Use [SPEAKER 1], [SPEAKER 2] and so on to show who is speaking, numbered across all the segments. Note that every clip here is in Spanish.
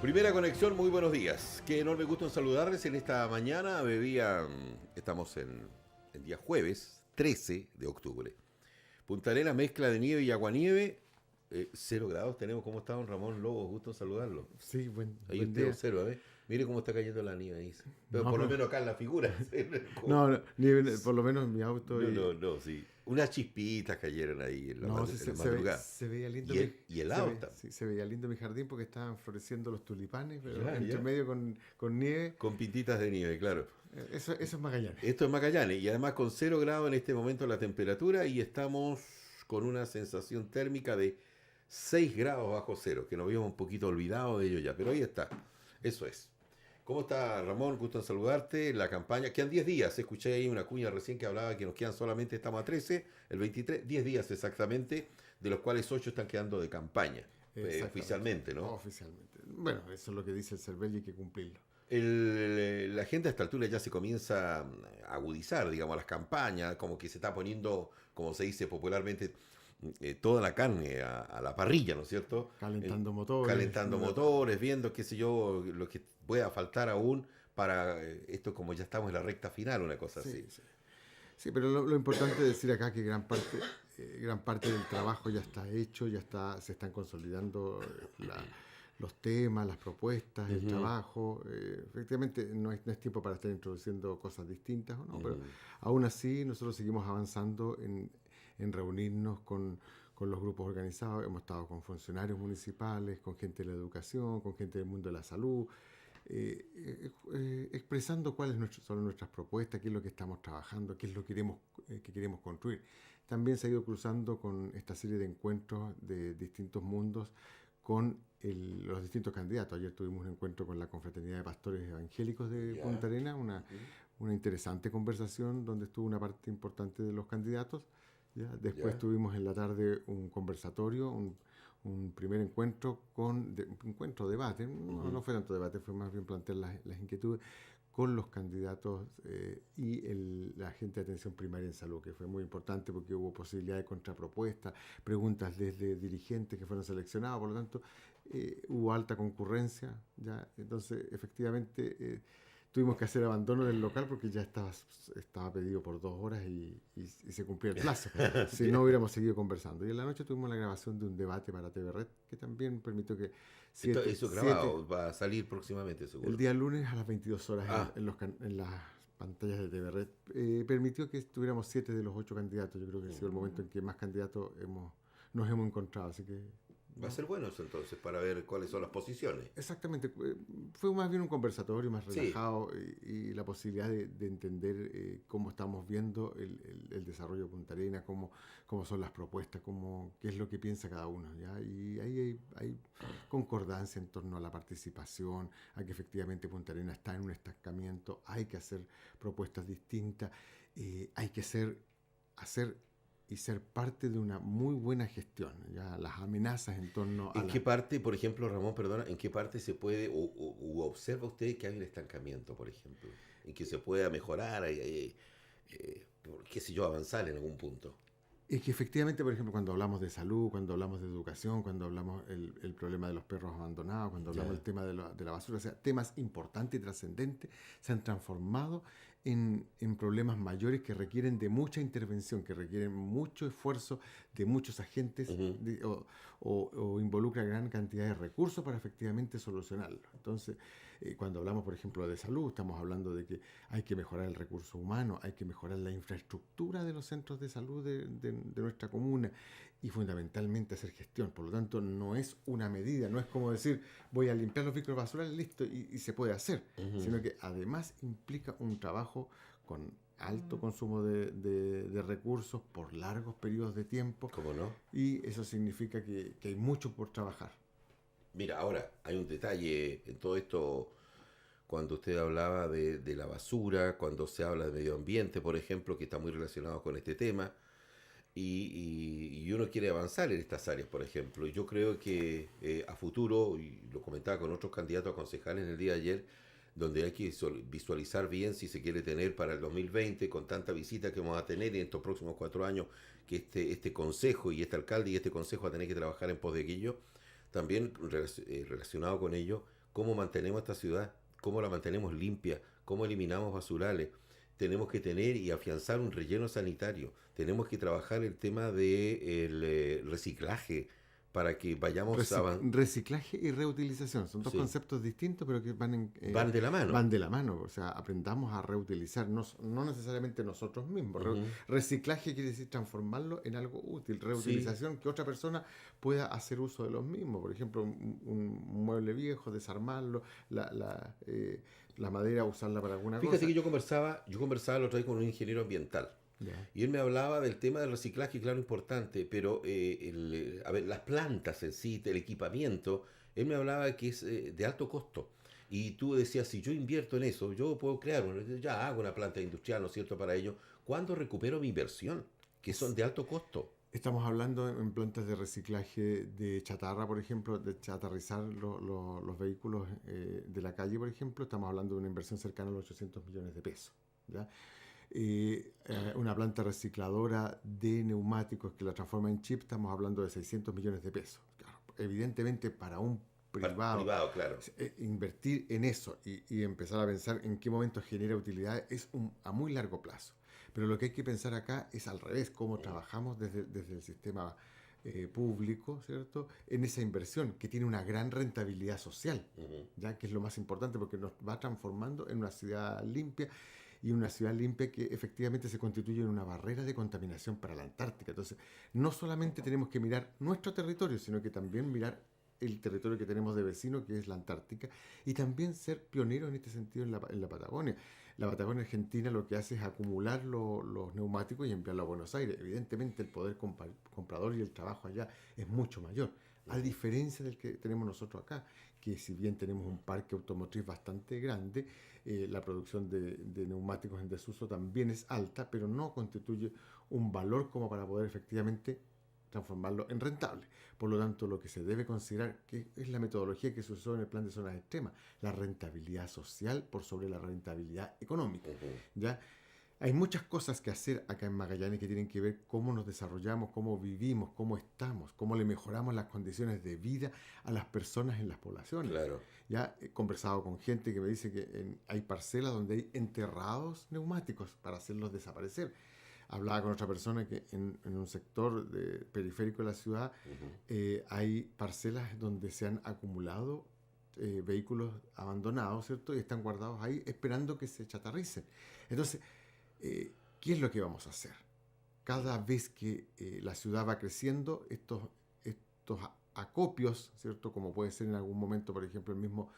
[SPEAKER 1] Primera conexión, muy buenos días. Qué enorme gusto en saludarles en esta mañana. Estamos en día jueves 13 de octubre. Punta Arenas, mezcla de nieve y aguanieve. 0 grados tenemos. ¿Cómo está don Ramón Lobo? Gusto en saludarlo.
[SPEAKER 2] Sí,
[SPEAKER 1] Ahí
[SPEAKER 2] buen
[SPEAKER 1] usted
[SPEAKER 2] día.
[SPEAKER 1] observa, ¿ves? Mire cómo está cayendo la nieve ahí. Pero
[SPEAKER 2] No,
[SPEAKER 1] por lo
[SPEAKER 2] pero-
[SPEAKER 1] menos acá en la figura.
[SPEAKER 2] por lo menos mi auto.
[SPEAKER 1] No, sí. Unas chispitas cayeron ahí en
[SPEAKER 2] No, sí,
[SPEAKER 1] en la madrugada.
[SPEAKER 2] se veía lindo.
[SPEAKER 1] Y helado está.
[SPEAKER 2] Se veía lindo mi jardín porque estaban floreciendo los tulipanes, pero
[SPEAKER 1] Ya,
[SPEAKER 2] entre
[SPEAKER 1] ya.
[SPEAKER 2] medio con nieve.
[SPEAKER 1] Con pintitas de nieve, claro.
[SPEAKER 2] Eso es Magallanes.
[SPEAKER 1] Esto es Magallanes y además con 0 grados en este momento la temperatura y estamos con una sensación térmica de 6 grados bajo cero, que nos habíamos un poquito olvidado de ello ya, pero ahí está. Eso es. ¿Cómo está Ramón? Gusto en saludarte. La campaña, quedan 10 días. Escuché ahí una cuña recién que hablaba que nos quedan solamente, estamos a 13, el 23, 10 días exactamente, de los cuales 8 están quedando de campaña, oficialmente, ¿no?
[SPEAKER 2] Oficialmente. Bueno, eso es lo que dice el CERVEL y hay que cumplirlo.
[SPEAKER 1] La gente a esta altura ya se comienza a agudizar, digamos, las campañas, como que se está poniendo, como se dice popularmente, toda la carne a la parrilla, ¿no es cierto?
[SPEAKER 2] Calentando motores.
[SPEAKER 1] Calentando motores, viendo, qué sé yo, lo que pueda faltar aún para esto, como ya estamos en la recta final, una cosa así.
[SPEAKER 2] Sí. Sí, pero lo importante es decir acá que gran parte del trabajo ya está hecho, se están consolidando los temas, las propuestas, el trabajo. Efectivamente, no es tiempo para estar introduciendo cosas distintas, ¿o no? Pero aún así, nosotros seguimos avanzando en reunirnos con los grupos organizados. Hemos estado con funcionarios municipales, con gente de la educación, con gente del mundo de la salud, expresando cuáles son nuestras propuestas, qué es lo que estamos trabajando, qué es lo que queremos construir. También se ha ido cruzando con esta serie de encuentros de distintos mundos con los distintos candidatos. Ayer tuvimos un encuentro con la Confraternidad de Pastores Evangélicos de Punta Arenas, una interesante conversación donde estuvo una parte importante de los candidatos. ¿Ya? Después tuvimos en la tarde un conversatorio, un primer encuentro debate, no fue tanto debate, fue más bien plantear las inquietudes con los candidatos y la gente de atención primaria en salud, que fue muy importante porque hubo posibilidad de contrapropuesta, preguntas desde dirigentes que fueron seleccionados, por lo tanto hubo alta concurrencia, ¿ya? Entonces efectivamente tuvimos que hacer abandono del local porque ya estaba pedido por 2 horas y se cumplía el plazo. Si no, hubiéramos seguido conversando. Y en la noche tuvimos la grabación de un debate para TV Red que también permitió que...
[SPEAKER 1] Eso grabado va a salir próximamente, seguro.
[SPEAKER 2] El día lunes a las 22 horas en las pantallas de TV Red. Permitió que tuviéramos 7 de los 8 candidatos. Yo creo que ha sido el momento en que más candidatos nos hemos encontrado. Así que...
[SPEAKER 1] Va a ser bueno eso entonces, para ver cuáles son las posiciones.
[SPEAKER 2] Exactamente, fue más bien un conversatorio más relajado y la posibilidad de entender cómo estamos viendo el desarrollo de Punta Arenas, cómo son las propuestas, qué es lo que piensa cada uno, ¿ya? Y ahí hay concordancia en torno a la participación, a que efectivamente Punta Arenas está en un estancamiento, hay que hacer propuestas distintas, hay que hacer y ser parte de una muy buena gestión, ya las amenazas en torno a...
[SPEAKER 1] ¿En qué parte, por ejemplo, Ramón, perdona, en qué parte se puede, o observa usted que hay un estancamiento, por ejemplo, en que se pueda mejorar, qué sé yo, avanzar en algún punto?
[SPEAKER 2] Es que efectivamente, por ejemplo, cuando hablamos de salud, cuando hablamos de educación, cuando hablamos el problema de los perros abandonados, cuando hablamos del tema de la basura, o sea, temas importantes y trascendentes se han transformado en problemas mayores que requieren de mucha intervención, que requieren mucho esfuerzo de muchos agentes o involucra gran cantidad de recursos para efectivamente solucionarlo. Entonces, cuando hablamos, por ejemplo, de salud, estamos hablando de que hay que mejorar el recurso humano, hay que mejorar la infraestructura de los centros de salud de nuestra comuna y fundamentalmente hacer gestión. Por lo tanto, no es una medida, no es como decir voy a limpiar los micros basurales, listo, y se puede hacer, sino que además implica un trabajo con alto consumo de recursos por largos periodos de tiempo.
[SPEAKER 1] ¿Cómo no?
[SPEAKER 2] Y eso significa que hay mucho por trabajar.
[SPEAKER 1] Mira, ahora hay un detalle en todo esto, cuando usted hablaba de la basura, cuando se habla de medio ambiente, por ejemplo, que está muy relacionado con este tema, y uno quiere avanzar en estas áreas, por ejemplo. Y yo creo que a futuro, y lo comentaba con otros candidatos a concejales en el día de ayer, donde hay que visualizar bien si se quiere tener para el 2020, con tanta visita que vamos a tener en estos próximos 4 años, que este consejo y este alcalde y este consejo va a tener que trabajar en pos de aquello, también relacionado con ello, cómo mantenemos esta ciudad, cómo la mantenemos limpia, cómo eliminamos basurales. Tenemos que tener y afianzar un relleno sanitario. Tenemos que trabajar el tema del reciclaje para que vayamos
[SPEAKER 2] Reciclaje y reutilización son dos
[SPEAKER 1] sí,
[SPEAKER 2] conceptos distintos, pero que
[SPEAKER 1] van de la mano.
[SPEAKER 2] van de la mano. O sea, aprendamos a reutilizar, no necesariamente nosotros mismos. Reciclaje quiere decir transformarlo en algo útil. Reutilización, que otra persona pueda hacer uso de los mismos. Por ejemplo, un mueble viejo, desarmarlo, la madera, usarla para alguna
[SPEAKER 1] Fíjate
[SPEAKER 2] cosa.
[SPEAKER 1] que yo conversaba la otra vez con un ingeniero ambiental.
[SPEAKER 2] Ya.
[SPEAKER 1] Y él me hablaba del tema del reciclaje, claro, importante, pero a ver, las plantas en sí, el equipamiento, él me hablaba que es de alto costo. Y tú decías, si yo invierto en eso, yo puedo crear, ya hago una planta industrial, ¿no es cierto?, para ello. ¿Cuándo recupero mi inversión? Que son de alto costo.
[SPEAKER 2] Estamos hablando en plantas de reciclaje de chatarra, por ejemplo, de chatarrizar los vehículos de la calle, por ejemplo. Estamos hablando de una inversión cercana a los 800 millones de pesos. ¿Ya? Una planta recicladora de neumáticos que la transforma en chip, estamos hablando de 600 millones de pesos. Claro, evidentemente para un privado,
[SPEAKER 1] Claro.
[SPEAKER 2] invertir en eso y empezar a pensar en qué momento genera utilidad es a muy largo plazo. Pero lo que hay que pensar acá es al revés, cómo trabajamos desde el sistema público, ¿cierto? En esa inversión que tiene una gran rentabilidad social, ya que es lo más importante porque nos va transformando en una ciudad limpia y una ciudad limpia que efectivamente se constituye en una barrera de contaminación para la Antártica. Entonces, no solamente tenemos que mirar nuestro territorio, sino que también mirar el territorio que tenemos de vecino, que es la Antártica, y también ser pioneros en este sentido en la Patagonia. La Patagonia Argentina lo que hace es acumular los neumáticos y enviarlos a Buenos Aires. Evidentemente el poder comprador y el trabajo allá es mucho mayor, a diferencia del que tenemos nosotros acá, que si bien tenemos un parque automotriz bastante grande, la producción de neumáticos en desuso también es alta, pero no constituye un valor como para poder efectivamente transformarlo en rentable. Por lo tanto, lo que se debe considerar que es la metodología que se usó en el plan de zonas extremas, la rentabilidad social por sobre la rentabilidad económica. ¿Ya? Hay muchas cosas que hacer acá en Magallanes que tienen que ver cómo nos desarrollamos, cómo vivimos, cómo estamos, cómo le mejoramos las condiciones de vida a las personas en las poblaciones.
[SPEAKER 1] Claro.
[SPEAKER 2] Ya he conversado con gente que me dice que hay parcelas donde hay enterrados neumáticos para hacerlos desaparecer. Hablaba con otra persona que en un sector periférico de la ciudad hay parcelas donde se han acumulado vehículos abandonados, ¿cierto? Y están guardados ahí esperando que se chatarricen. Entonces, ¿qué es lo que vamos a hacer? Cada vez que la ciudad va creciendo, estos acopios, ¿cierto? Como puede ser en algún momento, por ejemplo, el mismo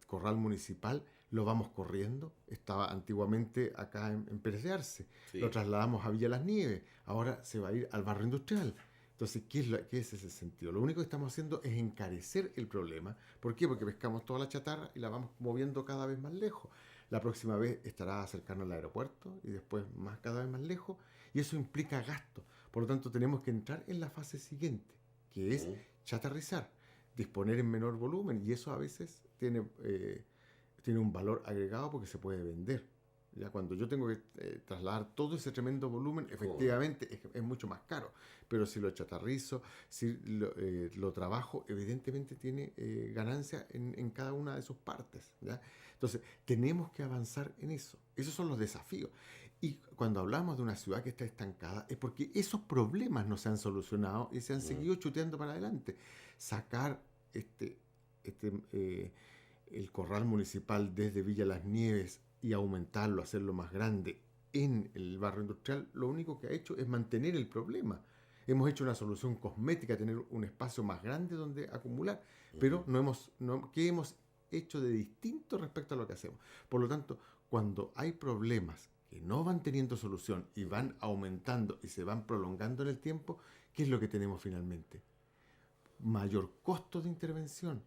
[SPEAKER 2] corral municipal, lo vamos corriendo. Estaba antiguamente acá en Pérez de Arce. Sí. Lo trasladamos a Villa Las Nieves. Ahora se va a ir al barrio industrial. Entonces, ¿qué es ese sentido? Lo único que estamos haciendo es encarecer el problema. ¿Por qué? Porque pescamos toda la chatarra y la vamos moviendo cada vez más lejos. La próxima vez estará cercano al aeropuerto y después cada vez más lejos. Y eso implica gasto. Por lo tanto, tenemos que entrar en la fase siguiente, que es chatarrizar, disponer en menor volumen. Y eso a veces tiene un valor agregado porque se puede vender. Ya cuando yo tengo que trasladar todo ese tremendo volumen, efectivamente es mucho más caro. Pero si lo chatarrizo, si lo trabajo, evidentemente tiene ganancia en cada una de sus partes. ¿Ya? Entonces, tenemos que avanzar en eso. Esos son los desafíos. Y cuando hablamos de una ciudad que está estancada, es porque esos problemas no se han solucionado y se han seguido chuteando para adelante. Sacar el corral municipal desde Villa Las Nieves y aumentarlo, hacerlo más grande en el barrio industrial, lo único que ha hecho es mantener el problema. Hemos hecho una solución cosmética, tener un espacio más grande donde acumular, pero ¿qué hemos hecho de distinto respecto a lo que hacemos? Por lo tanto, cuando hay problemas que no van teniendo solución y van aumentando y se van prolongando en el tiempo, ¿qué es lo que tenemos finalmente? Mayor costo de intervención,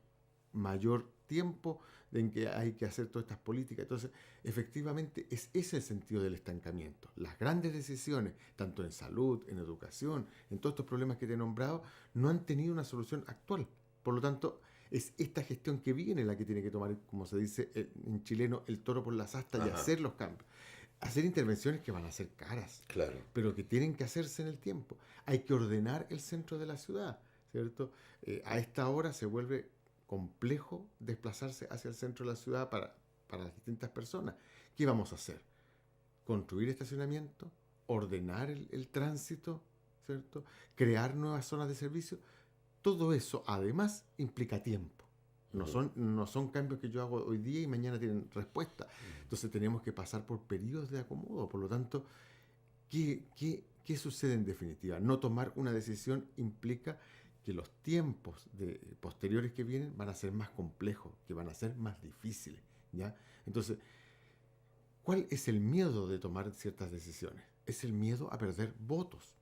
[SPEAKER 2] mayor tiempo en que hay que hacer todas estas políticas. Entonces, efectivamente, es ese el sentido del estancamiento. Las grandes decisiones, tanto en salud, en educación, en todos estos problemas que te he nombrado, no han tenido una solución actual. Por lo tanto, es esta gestión que viene la que tiene que tomar, como se dice en chileno, el toro por las astas y hacer los cambios. Hacer intervenciones que van a ser caras,
[SPEAKER 1] claro,
[SPEAKER 2] pero que tienen que hacerse en el tiempo. Hay que ordenar el centro de la ciudad, ¿cierto? A esta hora se vuelve complejo desplazarse hacia el centro de la ciudad para las distintas personas. ¿Qué vamos a hacer? Construir estacionamiento, ordenar el tránsito, ¿cierto? Crear nuevas zonas de servicio. Todo eso, además, implica tiempo. No son cambios que yo hago hoy día y mañana tienen respuesta. Entonces tenemos que pasar por periodos de acomodo. Por lo tanto, ¿qué sucede en definitiva? No tomar una decisión implica que los tiempos posteriores que vienen van a ser más complejos, que van a ser más difíciles, ¿ya? Entonces, ¿cuál es el miedo de tomar ciertas decisiones? Es el miedo a perder votos,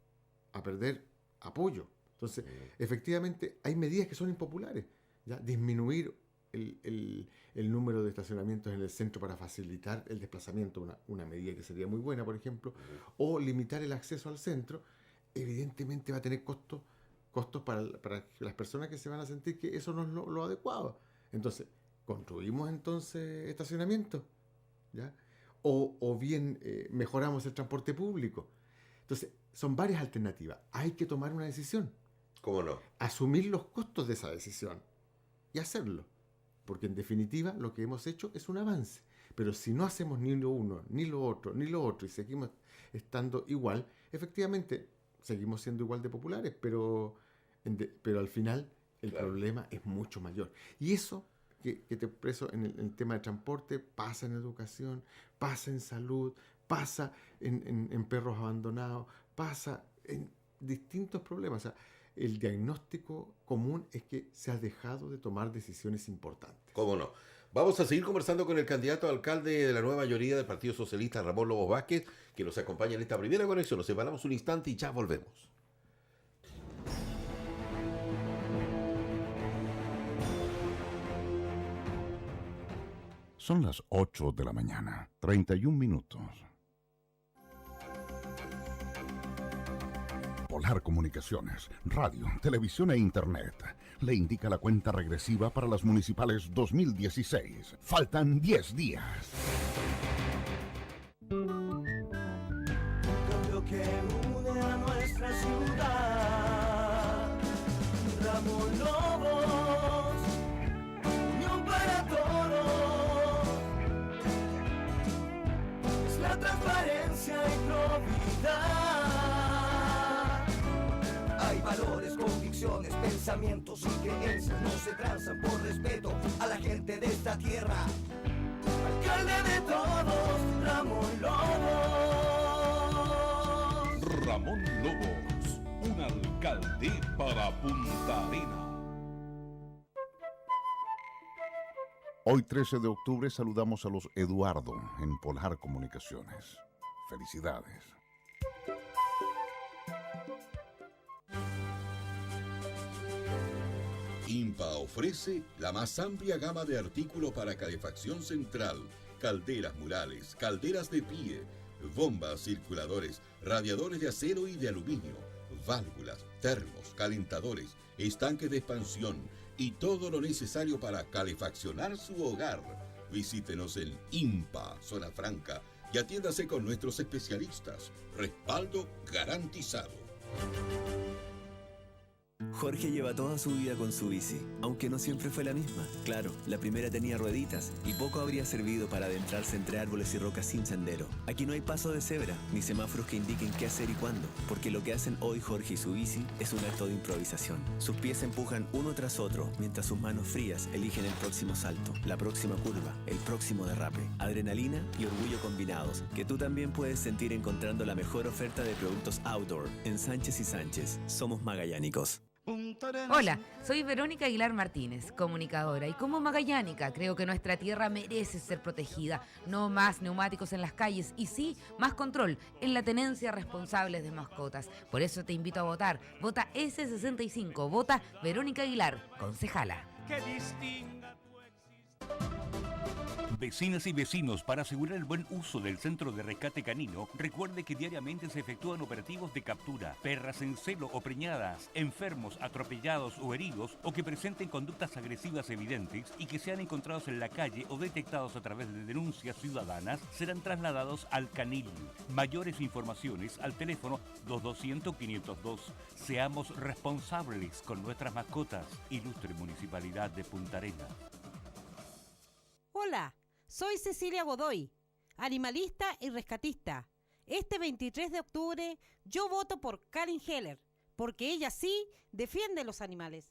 [SPEAKER 2] a perder apoyo. Entonces, efectivamente, hay medidas que son impopulares, ¿ya? Disminuir el número de estacionamientos en el centro para facilitar el desplazamiento, una medida que sería muy buena, por ejemplo, o limitar el acceso al centro, evidentemente va a tener costos para las personas que se van a sentir que eso no es lo adecuado. Entonces, construimos entonces estacionamientos, ¿ya? O bien mejoramos el transporte público. Entonces, son varias alternativas. Hay que tomar una decisión.
[SPEAKER 1] ¿Cómo no?
[SPEAKER 2] Asumir los costos de esa decisión y hacerlo. Porque en definitiva lo que hemos hecho es un avance. Pero si no hacemos ni lo uno, ni lo otro, y seguimos estando igual, efectivamente seguimos siendo igual de populares, pero al final el problema es mucho mayor. Y eso que te expreso en el tema de transporte pasa en educación, pasa en salud, pasa en perros abandonados, pasa en distintos problemas. O sea, el diagnóstico común es que se ha dejado de tomar decisiones importantes.
[SPEAKER 1] ¿Cómo no? Vamos a seguir conversando con el candidato a alcalde de la nueva mayoría del Partido Socialista, Ramón Lobos Vázquez, que nos acompaña en esta primera conexión. Nos separamos un instante y ya volvemos.
[SPEAKER 3] Son las 8 de la mañana, 31 minutos. Polar Comunicaciones, radio, televisión e internet. Le indica la cuenta regresiva para las municipales 2016. Faltan 10 días.
[SPEAKER 4] Un cambio que une a nuestra ciudad. Ramón Lobos, unión para todos. Es la transparencia y probidad. Hay valores, convicciones, pensamientos y creencias. No se transan por respeto a la gente de esta tierra. Alcalde de todos, Ramón Lobos.
[SPEAKER 5] Ramón Lobos, un alcalde para Punta Arenas.
[SPEAKER 3] Hoy 13 de octubre saludamos a los Eduardo en Polar Comunicaciones. Felicidades.
[SPEAKER 6] INPA ofrece la más amplia gama de artículos para calefacción central, calderas murales, calderas de pie, bombas, circuladores, radiadores de acero y de aluminio, válvulas, termos, calentadores, estanques de expansión y todo lo necesario para calefaccionar su hogar. Visítenos en INPA, Zona Franca, y atiéndase con nuestros especialistas. Respaldo garantizado.
[SPEAKER 7] Jorge lleva toda su vida con su bici, aunque no siempre fue la misma. Claro, la primera tenía rueditas y poco habría servido para adentrarse entre árboles y rocas sin sendero. Aquí no hay paso de cebra, ni semáforos que indiquen qué hacer y cuándo, porque lo que hacen hoy Jorge y su bici es un acto de improvisación. Sus pies se empujan uno tras otro, mientras sus manos frías eligen el próximo salto, la próxima curva, el próximo derrape. Adrenalina y orgullo combinados, que tú también puedes sentir encontrando la mejor oferta de productos outdoor en Sánchez y Sánchez. Somos magallánicos.
[SPEAKER 8] Hola, soy Verónica Aguilar Martínez, comunicadora, y como magallánica creo que nuestra tierra merece ser protegida. No más neumáticos en las calles y sí, más control en la tenencia responsable de mascotas. Por eso te invito a votar. Vota S65, vota Verónica Aguilar, concejala.
[SPEAKER 9] Vecinas y vecinos, para asegurar el buen uso del centro de rescate canino, recuerde que diariamente se efectúan operativos de captura. Perras en celo o preñadas, enfermos, atropellados o heridos, o que presenten conductas agresivas evidentes y que sean encontrados en la calle o detectados a través de denuncias ciudadanas, serán trasladados al canil. Mayores informaciones al teléfono 221-502. Seamos responsables con nuestras mascotas. Ilustre Municipalidad de Punta Arenas.
[SPEAKER 10] Hola, soy Cecilia Godoy, animalista y rescatista. Este 23 de octubre yo voto por Karin Heller, porque ella sí defiende los animales.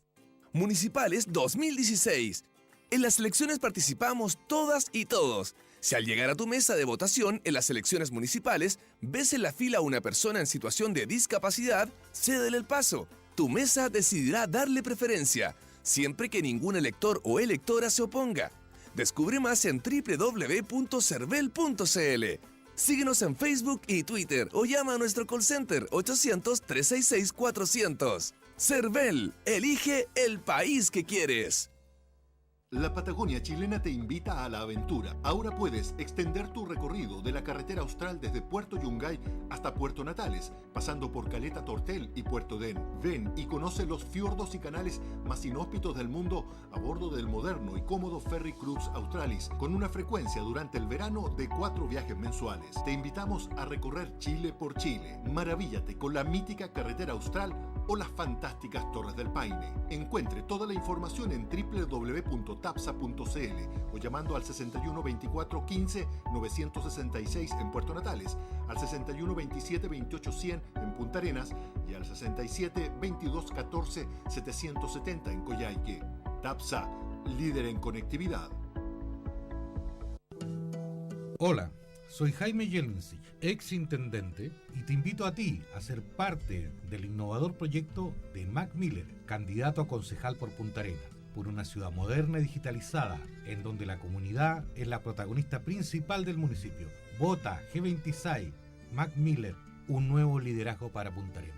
[SPEAKER 11] Municipales 2016. En las elecciones participamos todas y todos. Si al llegar a tu mesa de votación en las elecciones municipales ves en la fila a una persona en situación de discapacidad, cédele el paso. Tu mesa decidirá darle preferencia, siempre que ningún elector o electora se oponga. Descubre más en www.cervel.cl. Síguenos en Facebook y Twitter o llama a nuestro call center 800-366-400. Cervel, elige el país que quieres.
[SPEAKER 12] La Patagonia chilena te invita a la aventura. Ahora puedes extender tu recorrido de la carretera austral desde Puerto Yungay hasta Puerto Natales, pasando por Caleta Tortel y Puerto Den. Ven y conoce los fiordos y canales más inhóspitos del mundo a bordo del moderno y cómodo Ferry Cruise Australis, con una frecuencia durante el verano de 4 viajes mensuales. Te invitamos a recorrer Chile por Chile. Maravíllate con la mítica carretera austral o las fantásticas Torres del Paine. Encuentre toda la información en www.tapsa.cl o llamando al 61 24 15 966 en Puerto Natales, al 61 27 28 100 en Punta Arenas y al 67 22 14 770 en Coyhaique. Tapsa, líder en conectividad.
[SPEAKER 13] Hola, soy Jaime Jelensich, ex intendente, y te invito a ti a ser parte del innovador proyecto de Mac Miller, candidato a concejal por Punta Arenas, por una ciudad moderna y digitalizada, en donde la comunidad es la protagonista principal del municipio. Vota G26, Mac Miller, un nuevo liderazgo para Punta Arenas.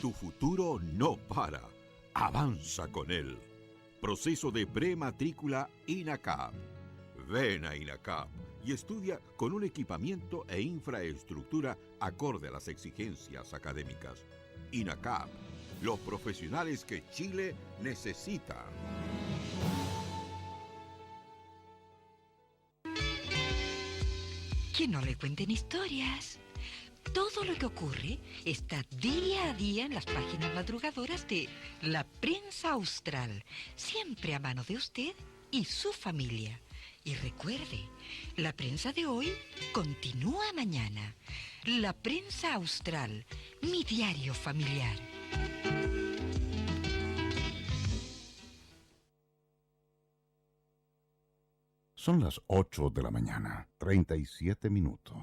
[SPEAKER 14] Tu futuro no para, avanza con él. Proceso de prematrícula INACAP. Ven a INACAP y estudia con un equipamiento e infraestructura acorde a las exigencias académicas. INACAP, los profesionales que Chile necesita.
[SPEAKER 15] Que no le cuenten historias. Todo lo que ocurre está día a día en las páginas madrugadoras de La Prensa Austral, siempre a mano de usted y su familia. Y recuerde, la prensa de hoy continúa mañana. La Prensa Austral, mi diario familiar.
[SPEAKER 3] Son las 8 de la mañana, 37 minutos.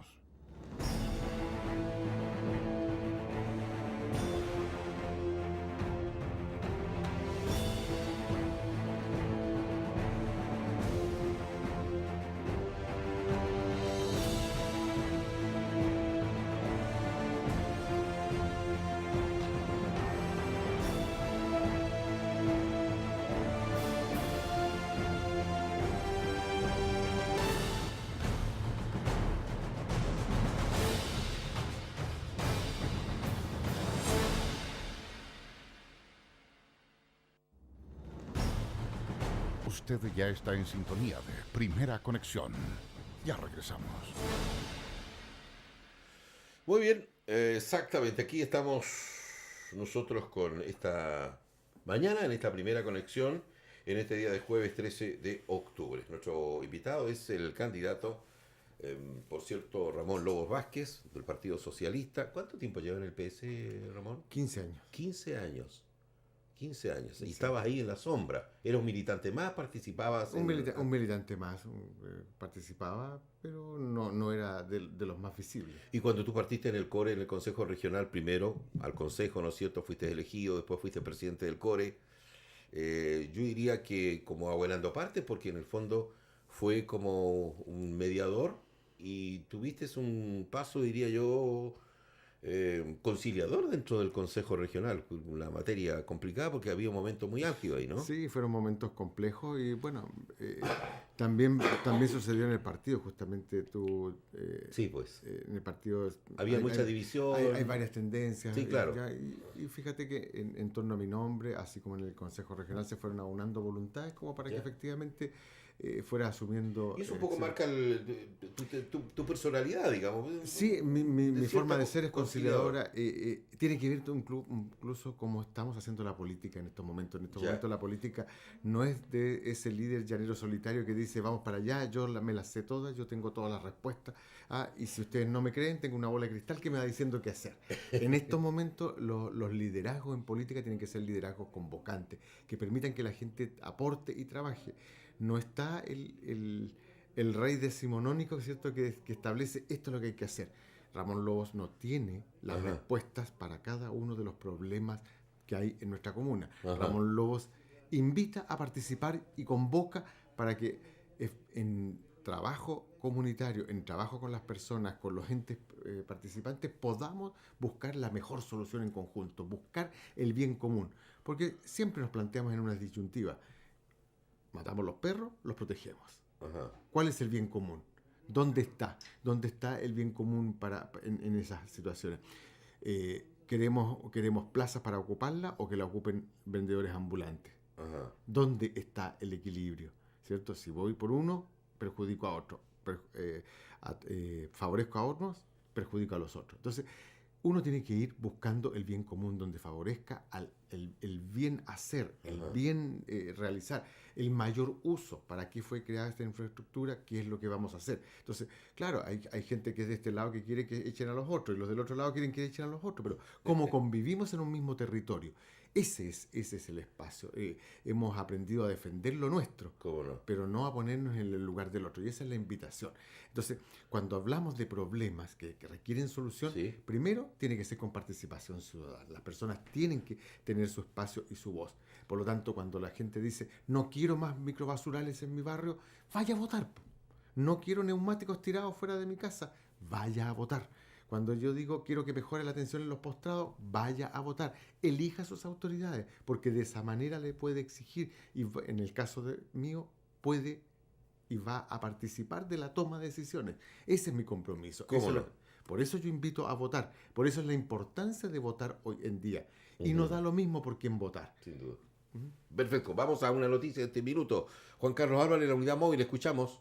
[SPEAKER 3] Usted ya está en sintonía de Primera Conexión. Ya regresamos.
[SPEAKER 1] Muy bien, exactamente. Aquí estamos nosotros con esta mañana, en esta primera conexión, en este día de jueves 13 de octubre. Nuestro invitado es el candidato, por cierto, Ramón Lobos Vázquez, del Partido Socialista. ¿Cuánto tiempo lleva en el PS, Ramón?
[SPEAKER 2] 15 años.
[SPEAKER 1] 15 años. 15 años. Y estabas ahí en la sombra. ¿Eras un militante más? ¿Participabas?
[SPEAKER 2] Un militante más. Participaba, pero no era de los más visibles.
[SPEAKER 1] Y cuando tú partiste en el CORE, en el Consejo Regional, primero al Consejo, ¿no es cierto? Fuiste elegido, después fuiste presidente del CORE. Yo diría que como abuelando parte, porque en el fondo fue como un mediador y tuviste un paso, diría yo, conciliador dentro del Consejo Regional, una materia complicada porque había un momento muy álgido ahí, ¿no?
[SPEAKER 2] Sí, fueron momentos complejos y bueno, también sucedió en el partido, justamente tú...
[SPEAKER 1] sí, pues.
[SPEAKER 2] En el partido...
[SPEAKER 1] Había mucha división.
[SPEAKER 2] Hay varias tendencias.
[SPEAKER 1] Sí, claro.
[SPEAKER 2] Y fíjate que en torno a mi nombre, así como en el Consejo Regional, se fueron aunando voluntades como para que efectivamente fuera asumiendo...
[SPEAKER 1] Y eso un poco marca tu personalidad, digamos.
[SPEAKER 2] Sí, mi forma de ser es conciliadora. Tiene que ver incluso cómo estamos haciendo la política en estos momentos. En estos momentos la política no es de ese líder llanero solitario que dice vamos para allá, yo me las sé todas, yo tengo todas las respuestas. Y si ustedes no me creen, tengo una bola de cristal que me va diciendo qué hacer. En estos momentos los liderazgos en política tienen que ser liderazgos convocantes, que permitan que la gente aporte y trabaje. No está el rey decimonónico, ¿cierto?, que establece esto es lo que hay que hacer. Ramón Lobos no tiene las respuestas para cada uno de los problemas que hay en nuestra comuna. Ramón Lobos invita a participar y convoca para que en trabajo comunitario, en trabajo con las personas, con los entes participantes, podamos buscar la mejor solución en conjunto, buscar el bien común. Porque siempre nos planteamos en una disyuntiva. Matamos los perros, los protegemos. ¿Cuál es el bien común? ¿Dónde está? ¿Dónde está el bien común en esas situaciones? ¿Queremos plazas para ocuparla o que la ocupen vendedores ambulantes? ¿Dónde está el equilibrio? ¿Cierto? Si voy por uno, perjudico a otro. Favorezco a otros, perjudico a los otros. Entonces, uno tiene que ir buscando el bien común donde favorezca el bien hacer, el bien realizar, el mayor uso. ¿Para qué fue creada esta infraestructura? ¿Qué es lo que vamos a hacer? Entonces, claro, hay gente que es de este lado que quiere que echen a los otros y los del otro lado quieren que echen a los otros, pero como convivimos en un mismo territorio, ese es el espacio. Hemos aprendido a defender lo nuestro, pero no a ponernos en el lugar del otro. Y esa es la invitación. Entonces, cuando hablamos de problemas que requieren solución, primero tiene que ser con participación ciudadana. Las personas tienen que tener su espacio y su voz. Por lo tanto, cuando la gente dice, no quiero más microbasurales en mi barrio, vaya a votar. No quiero neumáticos tirados fuera de mi casa, vaya a votar. Cuando yo digo quiero que mejore la atención en los postrados, vaya a votar. Elija sus autoridades, porque de esa manera le puede exigir, y en el caso mío, puede y va a participar de la toma de decisiones. Ese es mi compromiso. Por eso yo invito a votar. Por eso es la importancia de votar hoy en día. Y no da lo mismo por quién votar.
[SPEAKER 1] Sin duda. Perfecto. Vamos a una noticia de este minuto. Juan Carlos Álvarez, la unidad móvil, escuchamos.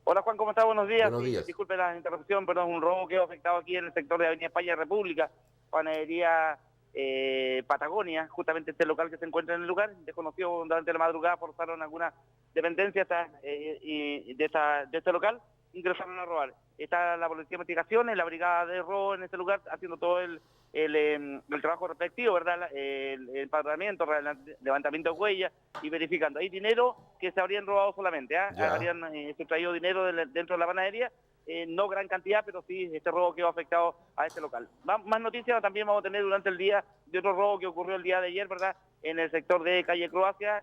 [SPEAKER 16] Hola Juan, ¿cómo estás? Buenos días.
[SPEAKER 1] Buenos días.
[SPEAKER 16] Disculpe la interrupción, pero es un robo que ha afectado aquí en el sector de Avenida España República, panadería Patagonia, justamente este local que se encuentra en el lugar. Desconocido durante la madrugada, forzaron algunas dependencias de este local, ingresaron a robar. Está la Policía de Investigaciones, la Brigada de Robo en este lugar, haciendo todo el trabajo respectivo, ¿verdad? El empadronamiento, levantamiento de huellas y verificando. Hay dinero que se habrían robado solamente, habrían sustraído dinero dentro de la panadería, no gran cantidad, pero sí este robo quedó afectado a este local. Más noticias también vamos a tener durante el día de otro robo que ocurrió el día de ayer, ¿verdad? En el sector de calle Croacia,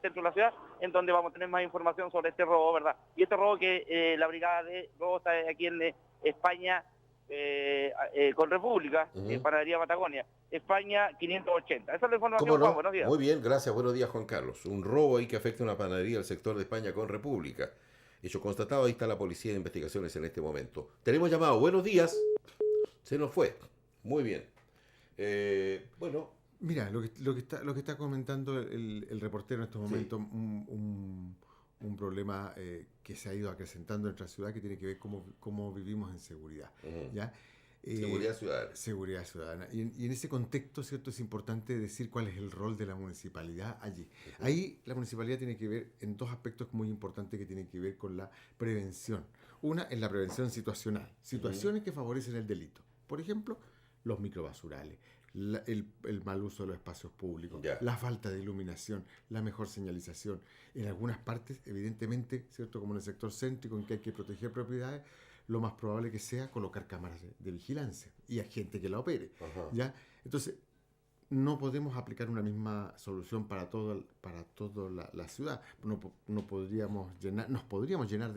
[SPEAKER 16] centro de la ciudad, en donde vamos a tener más información sobre este robo, ¿verdad? Y este robo que la Brigada de Robo está aquí en España, con República, en Panadería Patagonia, España 580. Esa es la información, Juan, buenos días.
[SPEAKER 1] Muy bien, gracias, buenos días Juan Carlos. Un robo ahí que afecta a una panadería del sector de España con República. Hecho constatado, ahí está la Policía de Investigaciones en este momento. Tenemos llamado, buenos días. Se nos fue. Muy bien. Bueno.
[SPEAKER 2] Mira, lo que está comentando el reportero en estos momentos, un problema que se ha ido acrecentando en nuestra ciudad que tiene que ver cómo vivimos en seguridad. ¿Ya?
[SPEAKER 1] Seguridad ciudadana.
[SPEAKER 2] Seguridad ciudadana. Y en ese contexto, ¿cierto?, es importante decir cuál es el rol de la municipalidad allí. Ahí la municipalidad tiene que ver en dos aspectos muy importantes que tienen que ver con la prevención. Una es la prevención situacional. Situaciones que favorecen el delito. Por ejemplo, los microbasurales, el mal uso de los espacios públicos, la falta de iluminación, la mejor señalización. En algunas partes, evidentemente, ¿cierto?, como en el sector céntrico, en que hay que proteger propiedades, lo más probable que sea colocar cámaras de vigilancia y a gente que la opere. ¿Ya? Entonces, no podemos aplicar una misma solución para toda la ciudad. Nos podríamos llenar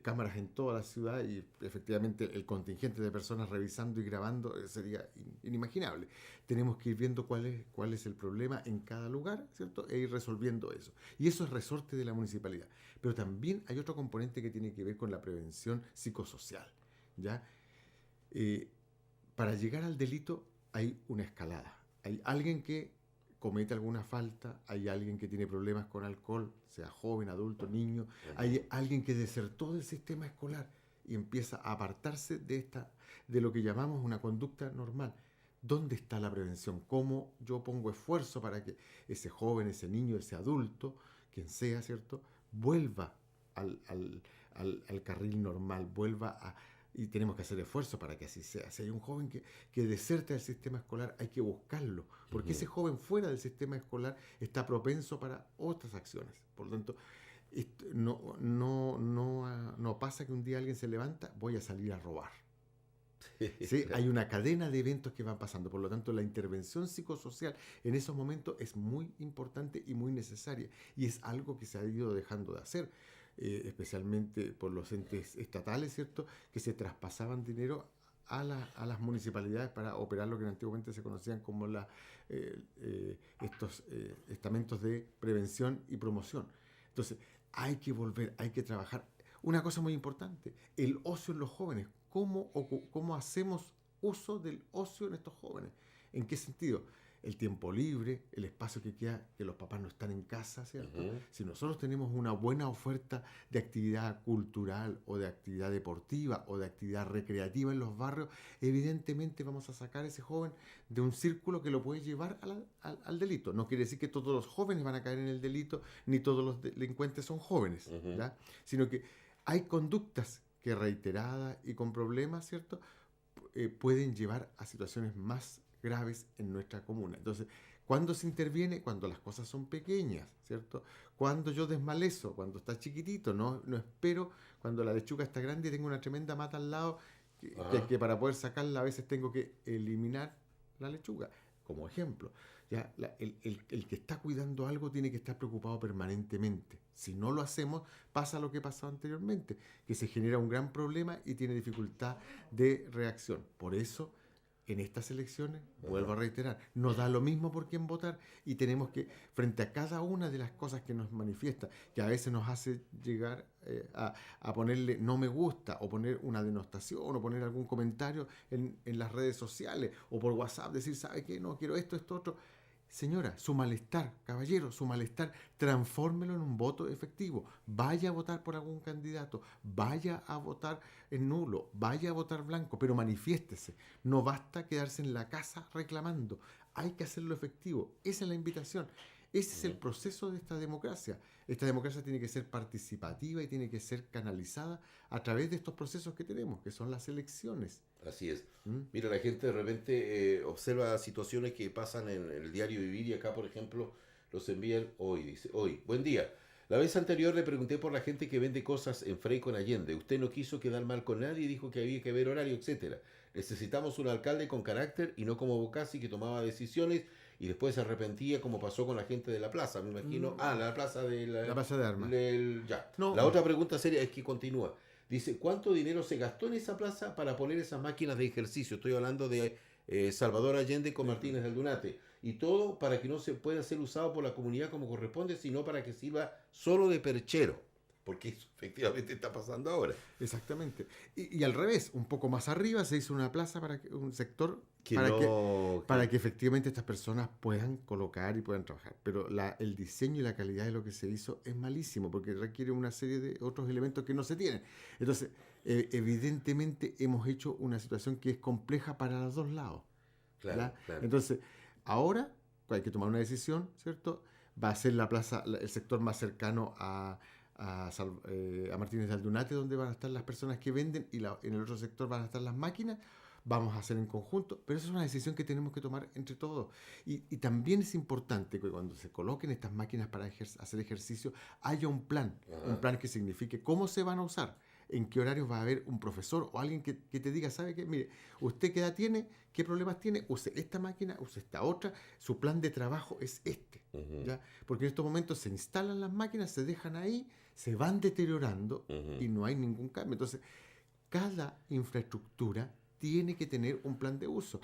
[SPEAKER 2] cámaras en toda la ciudad y efectivamente el contingente de personas revisando y grabando sería inimaginable. Tenemos que ir viendo cuál es el problema en cada lugar, ¿cierto? E ir resolviendo eso. Y eso es resorte de la municipalidad. Pero también hay otro componente que tiene que ver con la prevención psicosocial, ¿ya? Para llegar al delito hay una escalada. Hay alguien que comete alguna falta, hay alguien que tiene problemas con alcohol, sea joven, adulto, niño, hay alguien que desertó del sistema escolar y empieza a apartarse de lo que llamamos una conducta normal. ¿Dónde está la prevención? ¿Cómo yo pongo esfuerzo para que ese joven, ese niño, ese adulto, quien sea, ¿cierto?, vuelva al carril normal, y tenemos que hacer esfuerzo para que así sea. Si hay un joven que deserta del sistema escolar, hay que buscarlo, porque ese joven fuera del sistema escolar está propenso para otras acciones. Por lo tanto, no pasa que un día alguien se levanta, voy a salir a robar. ¿Sí? Hay una cadena de eventos que van pasando. Por lo tanto, la intervención psicosocial en esos momentos es muy importante y muy necesaria, y es algo que se ha ido dejando de hacer. Especialmente por los entes estatales, ¿cierto?, que se traspasaban dinero a las municipalidades para operar lo que antiguamente se conocían como estos estamentos de prevención y promoción. Entonces, hay que volver, hay que trabajar. Una cosa muy importante, el ocio en los jóvenes. ¿Cómo hacemos uso del ocio en estos jóvenes? ¿En qué sentido? El tiempo libre, el espacio que queda, que los papás no están en casa, ¿cierto? Si nosotros tenemos una buena oferta de actividad cultural o de actividad deportiva o de actividad recreativa en los barrios, evidentemente vamos a sacar a ese joven de un círculo que lo puede llevar al delito. No quiere decir que todos los jóvenes van a caer en el delito, ni todos los delincuentes son jóvenes, ¿ya? Sino que hay conductas que reiteradas y con problemas, ¿cierto?, pueden llevar a situaciones más graves en nuestra comuna. Entonces, ¿cuándo se interviene? Cuando las cosas son pequeñas, ¿cierto? Cuando yo desmalezo, cuando está chiquitito, no espero cuando la lechuga está grande y tengo una tremenda mata al lado, que para poder sacarla a veces tengo que eliminar la lechuga, como ejemplo. Ya, el que está cuidando algo tiene que estar preocupado permanentemente. Si no lo hacemos, pasa lo que pasó anteriormente, que se genera un gran problema y tiene dificultad de reacción. Por eso, en estas elecciones, vuelvo a reiterar, nos da lo mismo por quién votar y tenemos que, frente a cada una de las cosas que nos manifiesta, que a veces nos hace llegar a ponerle no me gusta o poner una denostación o poner algún comentario en las redes sociales o por WhatsApp, decir, ¿sabe qué? No quiero esto, otro. Señora, su malestar, caballero, su malestar, transfórmelo en un voto efectivo. Vaya a votar por algún candidato, vaya a votar en nulo, vaya a votar blanco, pero manifiéstese. No basta quedarse en la casa reclamando, hay que hacerlo efectivo. Esa es la invitación. Ese es el proceso de esta democracia. Esta democracia tiene que ser participativa y tiene que ser canalizada a través de estos procesos que tenemos, que son las elecciones.
[SPEAKER 1] Así es. Mira, la gente de repente observa situaciones que pasan en el diario Vivir y acá, por ejemplo, los envían hoy. Dice, hoy, buen día. La vez anterior le pregunté por la gente que vende cosas en Frei con Allende. Usted no quiso quedar mal con nadie y dijo que había que ver horario, etcétera. Necesitamos un alcalde con carácter y no como Bocasi que tomaba decisiones y después se arrepentía, como pasó con la gente de la plaza, me imagino. La plaza de
[SPEAKER 2] la plaza de armas.
[SPEAKER 1] La otra pregunta seria es que continúa. Dice, ¿cuánto dinero se gastó en esa plaza para poner esas máquinas de ejercicio? Estoy hablando de Salvador Allende con Martínez del Dunate. Y todo para que no se pueda ser usado por la comunidad como corresponde, sino para que sirva solo de perchero. Porque eso efectivamente está pasando ahora.
[SPEAKER 2] Exactamente. Y al revés, un poco más arriba se hizo una plaza para un sector para que efectivamente estas personas puedan colocar y puedan trabajar. Pero el diseño y la calidad de lo que se hizo es malísimo porque requiere una serie de otros elementos que no se tienen. Entonces, evidentemente hemos hecho una situación que es compleja para los dos lados.
[SPEAKER 1] Claro.
[SPEAKER 2] Entonces, ahora hay que tomar una decisión, ¿cierto? Va a ser la plaza, el sector más cercano a Martínez de Aldunate, donde van a estar las personas que venden y en el otro sector van a estar las máquinas. Vamos a hacer en conjunto, pero esa es una decisión que tenemos que tomar entre todos. Y también es importante que cuando se coloquen estas máquinas para hacer ejercicio haya un plan que signifique cómo se van a usar, en qué horarios va a haber un profesor o alguien que te diga, ¿sabe qué? Mire, ¿usted qué edad tiene? ¿Qué problemas tiene? Use esta máquina, use esta otra. Su plan de trabajo es este. ¿Ya? Porque en estos momentos se instalan las máquinas, se dejan ahí, se van deteriorando y no hay ningún cambio. Entonces, cada infraestructura tiene que tener un plan de uso.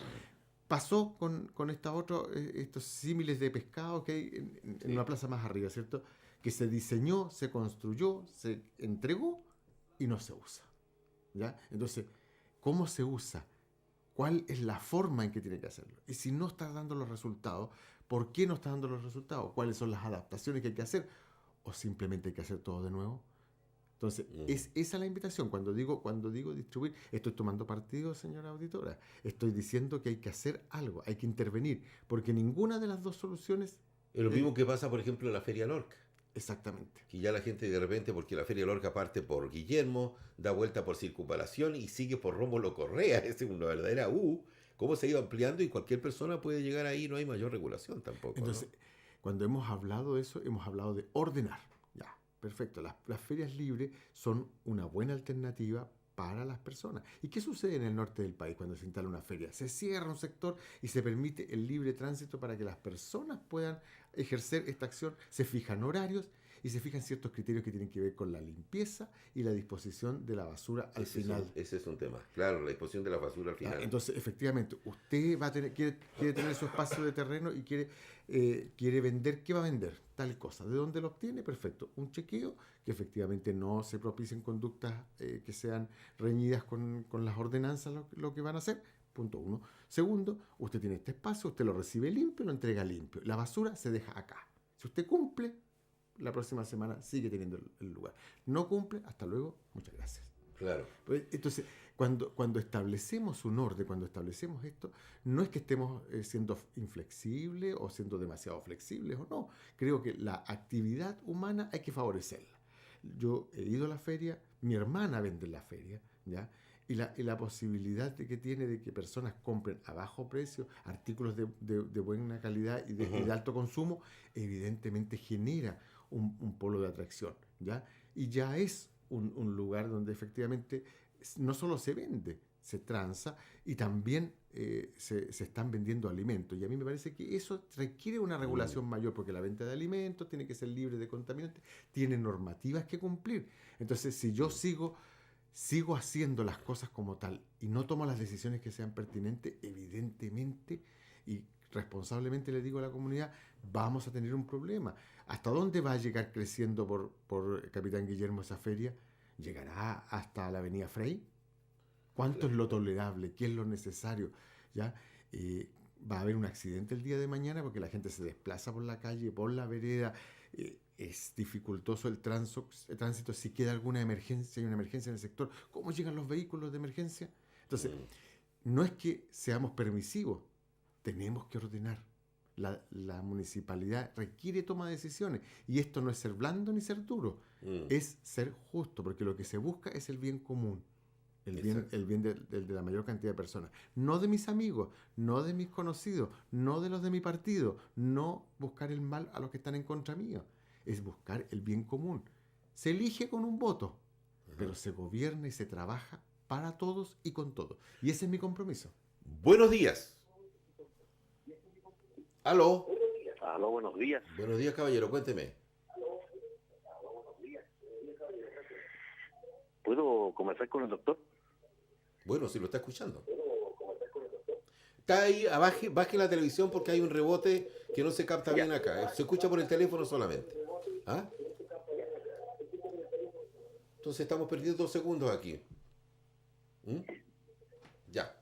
[SPEAKER 2] Pasó con estos símiles de pescado que hay en una plaza más arriba, ¿cierto? Que se diseñó, se construyó, se entregó y no se usa, ¿ya? Entonces, ¿cómo se usa? ¿Cuál es la forma en que tiene que hacerlo? Y si no está dando los resultados, ¿por qué no está dando los resultados? ¿Cuáles son las adaptaciones que hay que hacer? ¿O simplemente hay que hacer todo de nuevo? Entonces, es esa la invitación. Cuando digo distribuir, estoy tomando partido, señora auditora. Estoy diciendo que hay que hacer algo, hay que intervenir, porque ninguna de las dos soluciones...
[SPEAKER 1] Es lo mismo que pasa, por ejemplo, en la Feria Lorca.
[SPEAKER 2] Exactamente.
[SPEAKER 1] Que ya la gente de repente, porque la Feria Lorca parte por Guillermo, da vuelta por Circunvalación y sigue por Rómulo Correa. Esa es una verdadera cómo se ha ido ampliando y cualquier persona puede llegar ahí, no hay mayor regulación tampoco.
[SPEAKER 2] Entonces,
[SPEAKER 1] ¿no?
[SPEAKER 2] Cuando hemos hablado de eso, hemos hablado de ordenar. Ya, perfecto. Las ferias libres son una buena alternativa para las personas. ¿Y qué sucede en el norte del país cuando se instala una feria? Se cierra un sector y se permite el libre tránsito para que las personas puedan ejercer esta acción. Se fijan horarios y se fijan ciertos criterios que tienen que ver con la limpieza y la disposición de la basura al final.
[SPEAKER 1] Ese es un tema. Claro, la disposición de la basura al final.
[SPEAKER 2] Entonces, efectivamente, usted va a tener, quiere tener su espacio de terreno y quiere vender. ¿Qué va a vender? Tal cosa. ¿De dónde lo obtiene? Perfecto. Un chequeo que efectivamente no se propicien conductas que sean reñidas con las ordenanzas, lo que van a hacer. Punto 1. Segundo, usted tiene este espacio, usted lo recibe limpio, lo entrega limpio. La basura se deja acá. Si usted cumple, la próxima semana sigue teniendo el lugar. No cumple, hasta luego, muchas gracias.
[SPEAKER 1] Claro.
[SPEAKER 2] Entonces, cuando establecemos un orden, cuando establecemos esto, no es que estemos siendo inflexibles o siendo demasiado flexibles o no. Creo que la actividad humana hay que favorecerla. Yo he ido a la feria, mi hermana vende en la feria, ¿ya? Y la posibilidad que tiene de que personas compren a bajo precio artículos de buena calidad y de alto consumo, evidentemente genera un polo de atracción, ¿ya? Y ya es un lugar donde efectivamente no solo se vende, se tranza y también se están vendiendo alimentos. Y a mí me parece que eso requiere una regulación mayor, porque la venta de alimentos tiene que ser libre de contaminantes, tiene normativas que cumplir. Entonces, si yo sigo haciendo las cosas como tal y no tomo las decisiones que sean pertinentes, evidentemente y responsablemente le digo a la comunidad, vamos a tener un problema. ¿Hasta dónde va a llegar creciendo por Capitán Guillermo esa feria? ¿Llegará hasta la avenida Frey? ¿Cuánto es lo tolerable? ¿Qué es lo necesario? ¿Ya? Va a haber un accidente el día de mañana porque la gente se desplaza por la calle, por la vereda. Es dificultoso el tránsito. Si queda alguna emergencia, hay una emergencia en el sector, ¿cómo llegan los vehículos de emergencia? Entonces, no es que seamos permisivos, tenemos que ordenar. La municipalidad requiere toma de decisiones y esto no es ser blando ni ser duro, es ser justo, porque lo que se busca es el bien común, el bien de la mayor cantidad de personas, no de mis amigos, no de mis conocidos, no de los de mi partido, no buscar el mal a los que están en contra mío, es buscar el bien común. Se elige con un voto, pero se gobierna y se trabaja para todos y con todos, y ese es mi compromiso.
[SPEAKER 1] Buenos días. Aló.
[SPEAKER 17] Aló, buenos días.
[SPEAKER 1] Buenos días, caballero, cuénteme.
[SPEAKER 17] ¿Puedo conversar con el doctor?
[SPEAKER 1] Bueno, si lo está escuchando. Está ahí, baje la televisión porque hay un rebote que no se capta bien acá. Se escucha por el teléfono solamente. ¿Ah? Entonces estamos perdiendo 2 segundos aquí. Ya.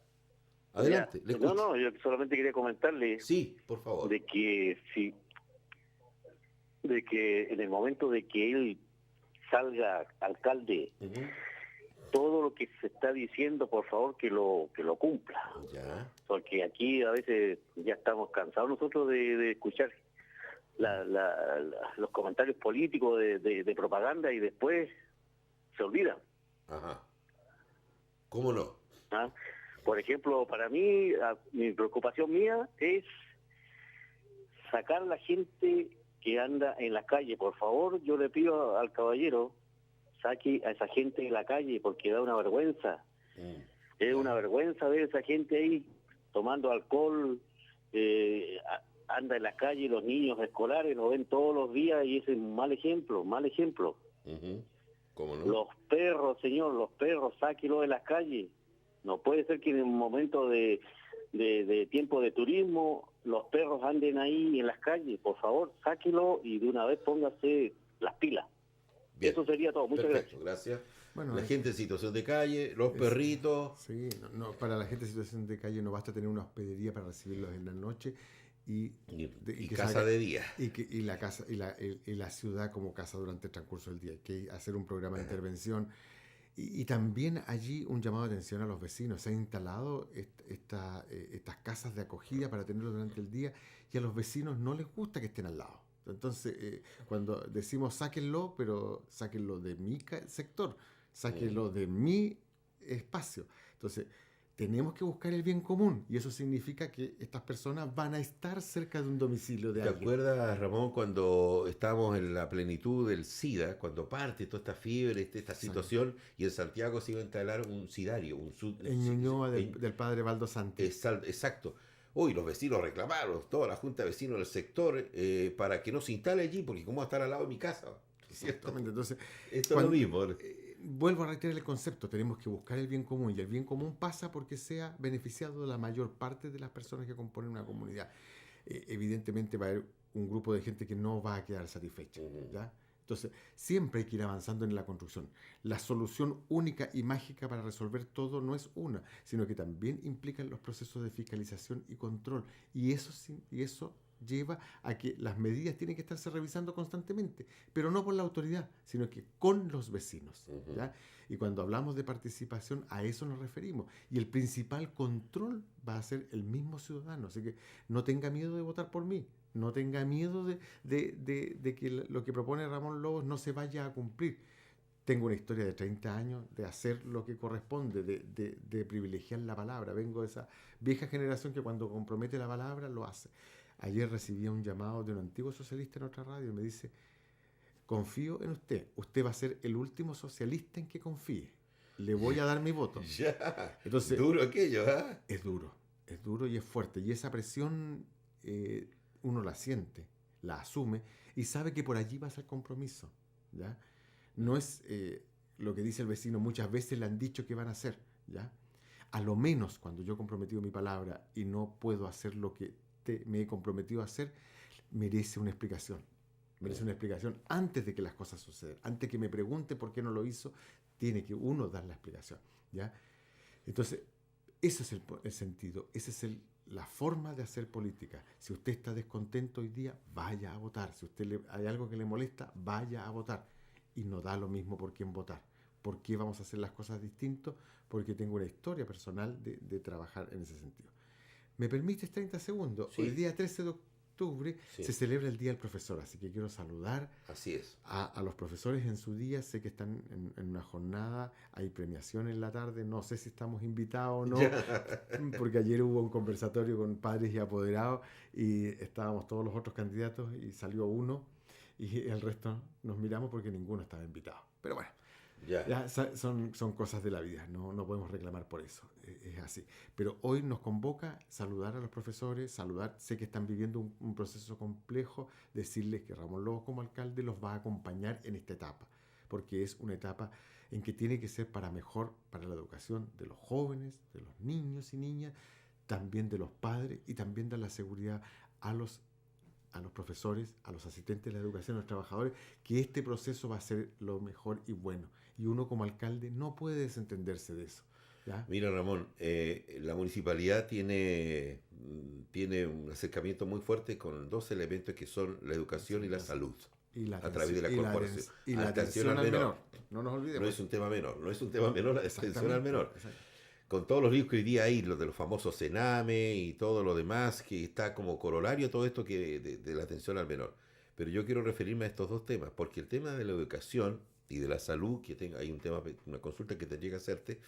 [SPEAKER 1] Adelante, le escucho.
[SPEAKER 17] No, yo solamente quería comentarle.
[SPEAKER 1] Sí, por favor.
[SPEAKER 17] De que en el momento de que él salga alcalde, todo lo que se está diciendo, por favor, que lo cumpla.
[SPEAKER 1] Ya.
[SPEAKER 17] Porque aquí a veces ya estamos cansados nosotros de escuchar los comentarios políticos de propaganda y después se olvidan.
[SPEAKER 1] Ajá. ¿Cómo no?
[SPEAKER 17] ¿Ah? Por ejemplo, para mí, mi preocupación mía es sacar a la gente que anda en la calle. Por favor, yo le pido al caballero, saque a esa gente de la calle porque da una vergüenza. Es una vergüenza ver a esa gente ahí tomando alcohol, anda en la calle, los niños escolares lo ven todos los días y ese es un mal ejemplo, mal ejemplo.
[SPEAKER 1] ¿Cómo no?
[SPEAKER 17] Los perros, señor, los perros, sáquenlos de las calles. No puede ser que en un momento de tiempo de turismo los perros anden ahí en las calles. Por favor, sáquenlo y de una vez póngase las pilas.
[SPEAKER 1] Bien.
[SPEAKER 17] Eso sería todo. Muchas
[SPEAKER 1] Perfecto, gracias.
[SPEAKER 2] Bueno,
[SPEAKER 1] la gente en situación de calle, los perritos.
[SPEAKER 2] Sí, para la gente en situación de calle no basta tener una hospedería para recibirlos en la noche y
[SPEAKER 1] casa de día.
[SPEAKER 2] Y la casa y la ciudad como casa durante el transcurso del día. Hay que hacer un programa de intervención. Y también allí un llamado de atención a los vecinos. Se han instalado estas casas de acogida para tenerlos durante el día y a los vecinos no les gusta que estén al lado. Entonces, cuando decimos sáquenlo, pero sáquenlo de mi sector, sáquenlo de mi espacio. Entonces, tenemos que buscar el bien común y eso significa que estas personas van a estar cerca de un domicilio de alguien.
[SPEAKER 1] ¿Te acuerdas, Ramón, cuando estábamos en la plenitud del SIDA, cuando parte toda esta fiebre, esta situación, y en Santiago se iba a instalar un sidario?
[SPEAKER 2] En Ñuñoa del padre Baldo Santi.
[SPEAKER 1] Exacto. Uy, los vecinos reclamaron, toda la junta de vecinos del sector, para que no se instale allí, porque ¿cómo va a estar al lado de mi casa?
[SPEAKER 2] Exactamente. Entonces,
[SPEAKER 1] esto es lo mismo.
[SPEAKER 2] Vuelvo a reiterar el concepto, tenemos que buscar el bien común y el bien común pasa porque sea beneficiado la mayor parte de las personas que componen una comunidad. Evidentemente va a haber un grupo de gente que no va a quedar satisfecha, ¿ya? Entonces, siempre hay que ir avanzando en la construcción. La solución única y mágica para resolver todo no es una, sino que también implican los procesos de fiscalización y control. Y eso lleva a que las medidas tienen que estarse revisando constantemente, pero no por la autoridad, sino que con los vecinos. ¿Ya? Y cuando hablamos de participación, a eso nos referimos. Y el principal control va a ser el mismo ciudadano. Así que no tenga miedo de votar por mí. No tenga miedo de que lo que propone Ramón Lobos no se vaya a cumplir. Tengo una historia de 30 años de hacer lo que corresponde, de privilegiar la palabra. Vengo de esa vieja generación que cuando compromete la palabra lo hace. Ayer recibí un llamado de un antiguo socialista en otra radio y me dice: confío en usted. Usted va a ser el último socialista en que confíe. Le voy a dar mi voto.
[SPEAKER 1] Ya.
[SPEAKER 2] Entonces,
[SPEAKER 1] duro aquello, ¿eh?
[SPEAKER 2] Es duro y es fuerte. Y esa presión uno la siente, la asume y sabe que por allí va a ser compromiso. ¿Ya? No es lo que dice el vecino, muchas veces le han dicho que van a hacer. ¿Ya? A lo menos cuando yo he comprometido mi palabra y no puedo hacer lo que me he comprometido a hacer, merece una explicación. Merece una explicación antes de que las cosas sucedan. Antes que me pregunte por qué no lo hizo, tiene que uno dar la explicación. ¿Ya? Entonces, ese es el sentido, esa es la forma de hacer política. Si usted está descontento hoy día, vaya a votar. Si usted hay algo que le molesta, vaya a votar. Y no da lo mismo por quién votar. ¿Por qué vamos a hacer las cosas distintos? Porque tengo una historia personal de trabajar en ese sentido. ¿Me permites 30 segundos? Sí. Hoy día 13 de octubre se celebra el Día del Profesor, así que quiero saludar a los profesores en su día. Sé que están en una jornada, hay premiación en la tarde, no sé si estamos invitados o no, porque ayer hubo un conversatorio con padres y apoderados y estábamos todos los otros candidatos y salió uno y el resto nos miramos porque ninguno estaba invitado. Pero bueno. Ya son cosas de la vida, no podemos reclamar por eso, es así. Pero hoy nos convoca saludar a los profesores, sé que están viviendo un proceso complejo, decirles que Ramón Lobos como alcalde los va a acompañar en esta etapa, porque es una etapa en que tiene que ser para mejor, para la educación de los jóvenes, de los niños y niñas, también de los padres y también de la seguridad a los profesores, a los asistentes de la educación, a los trabajadores, que este proceso va a ser lo mejor y bueno. Y uno como alcalde no puede desentenderse de eso. ¿Ya?
[SPEAKER 1] Mira, Ramón, la municipalidad tiene un acercamiento muy fuerte con dos elementos que son la educación y la salud. A través de la corporación.
[SPEAKER 2] Y la atención al menor. No nos olvidemos.
[SPEAKER 1] No es un tema menor, la atención al menor. Con todos los líos que hoy día hay, los de los famosos Sename y todo lo demás, que está como corolario todo esto que de la atención al menor. Pero yo quiero referirme a estos dos temas, porque el tema de la educación y de la salud, hay una consulta que tendría que hacerte,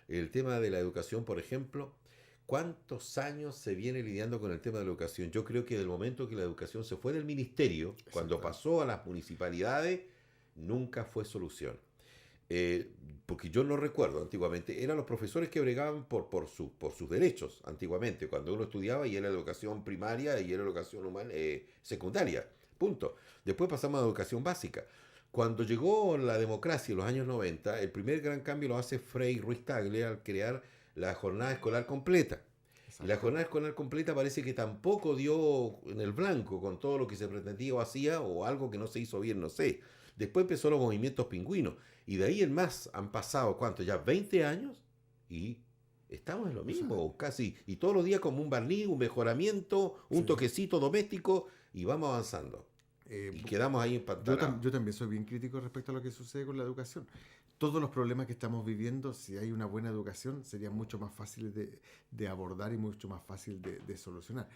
[SPEAKER 1] el tema de la educación, por ejemplo, ¿cuántos años se viene lidiando con el tema de la educación? Yo creo que del momento que la educación se fue del ministerio, cuando pasó a las municipalidades, nunca fue solución. Porque yo no recuerdo, antiguamente eran los profesores que bregaban por sus derechos, antiguamente, cuando uno estudiaba y era educación primaria y era educación secundaria, punto. Después pasamos a educación básica. Cuando llegó la democracia en los años 90, el primer gran cambio lo hace Frei Ruiz-Tagle al crear la jornada escolar completa. Y la jornada escolar completa parece que tampoco dio en el blanco con todo lo que se pretendía o hacía, o algo que no se hizo bien, no sé. Después empezó los movimientos pingüinos, y de ahí en más han pasado, ¿cuánto? Ya 20 años, y estamos en lo mismo, casi, y todos los días como un barniz, un mejoramiento, un toquecito doméstico, y vamos avanzando. Y quedamos ahí empantanados.
[SPEAKER 2] Yo también soy bien crítico respecto a lo que sucede con la educación. Todos los problemas que estamos viviendo, si hay una buena educación, serían mucho más fáciles de abordar y mucho más fácil de solucionar.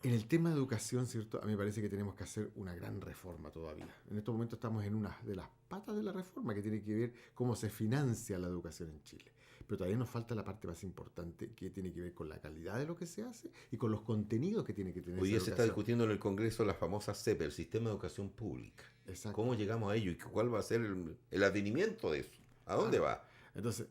[SPEAKER 2] En el tema de educación, ¿cierto? A mí me parece que tenemos que hacer una gran reforma todavía. En estos momentos estamos en una de las patas de la reforma que tiene que ver cómo se financia la educación en Chile. Pero todavía nos falta la parte más importante, que tiene que ver con la calidad de lo que se hace y con los contenidos que tiene que tener.
[SPEAKER 1] Hoy día
[SPEAKER 2] esa
[SPEAKER 1] se está
[SPEAKER 2] educación.
[SPEAKER 1] discutiendo en el Congreso la famosa CEP, el Sistema de Educación Pública.
[SPEAKER 2] Exacto.
[SPEAKER 1] ¿Cómo llegamos a ello y cuál va a ser el advenimiento de eso? ¿A dónde va?
[SPEAKER 2] Entonces,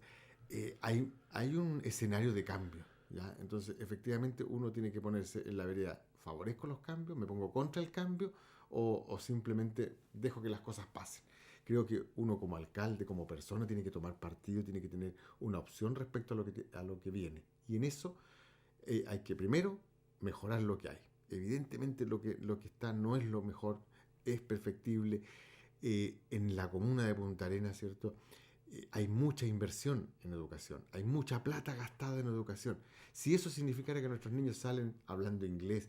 [SPEAKER 2] hay un escenario de cambio, ¿ya? Entonces, efectivamente, uno tiene que ponerse en la vereda, ¿favorezco los cambios? ¿Me pongo contra el cambio? ¿O simplemente dejo que las cosas pasen? Creo que uno como alcalde, como persona, tiene que tomar partido, tiene que tener una opción respecto a lo que viene. Y en eso hay que primero mejorar lo que hay. Evidentemente lo que está no es lo mejor, es perfectible. En la comuna de Punta Arenas, ¿cierto? Hay mucha inversión en educación, hay mucha plata gastada en educación. Si eso significara que nuestros niños salen hablando inglés,